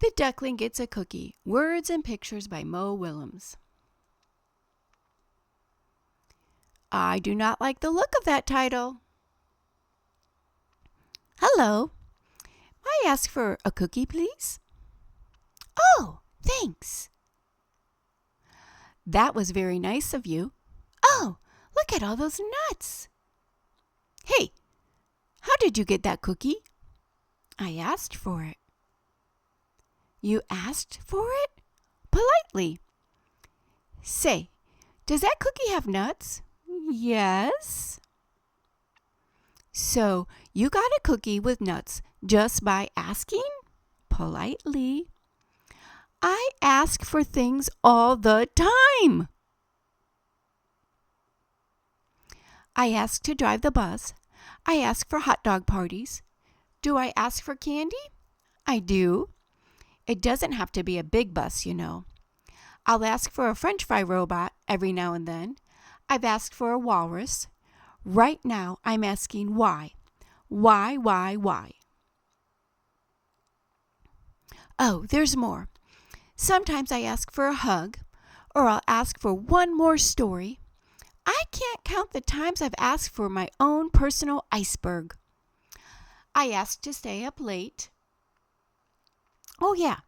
The Duckling Gets a Cookie. Words and Pictures by Willems. I do not like the look of that title. Hello. May I ask for a cookie, please? Oh, thanks. That was very nice of you. Oh, look at all those nuts. Hey, how did you get that cookie? I asked for it. You asked for it? Politely. Say, does that cookie have nuts? Yes. So you got a cookie with nuts just by asking? Politely. I ask for things all the time. I ask to drive the bus. I ask for hot dog parties. Do I ask for candy? I do. It doesn't have to be a big bus, you know. I'll ask for a French fry robot every now and then. I've asked for a walrus. Right now, I'm asking why. Why? Oh, there's more. Sometimes I ask for a hug, or I'll ask for one more story. I can't count the times I've asked for my own personal iceberg. I ask to stay up late. Oh yeah,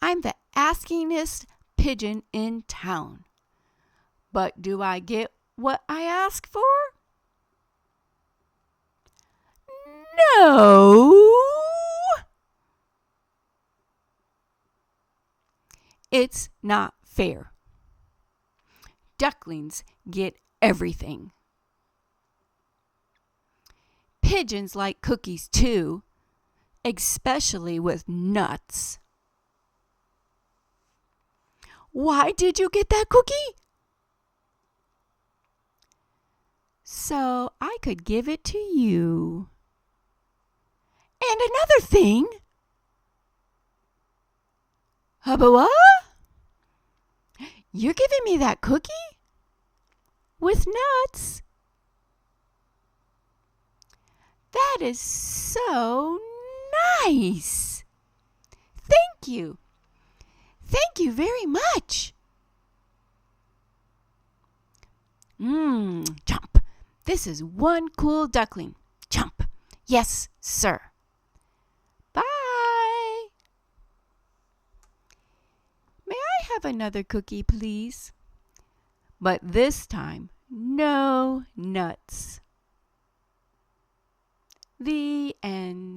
I'm the askingest pigeon in town. But do I get what I ask for? No. It's not fair. Ducklings get everything. Pigeons like cookies too, especially with nuts. Why did you get that cookie? So I could give it to you. And another thing. Hubba? You're giving me that cookie? With nuts? That is so nice. Thank you. Thank you very much. Chomp. This is one cool duckling. Chomp. Yes, sir. Bye. May I have another cookie, please? But this time, no nuts. The end.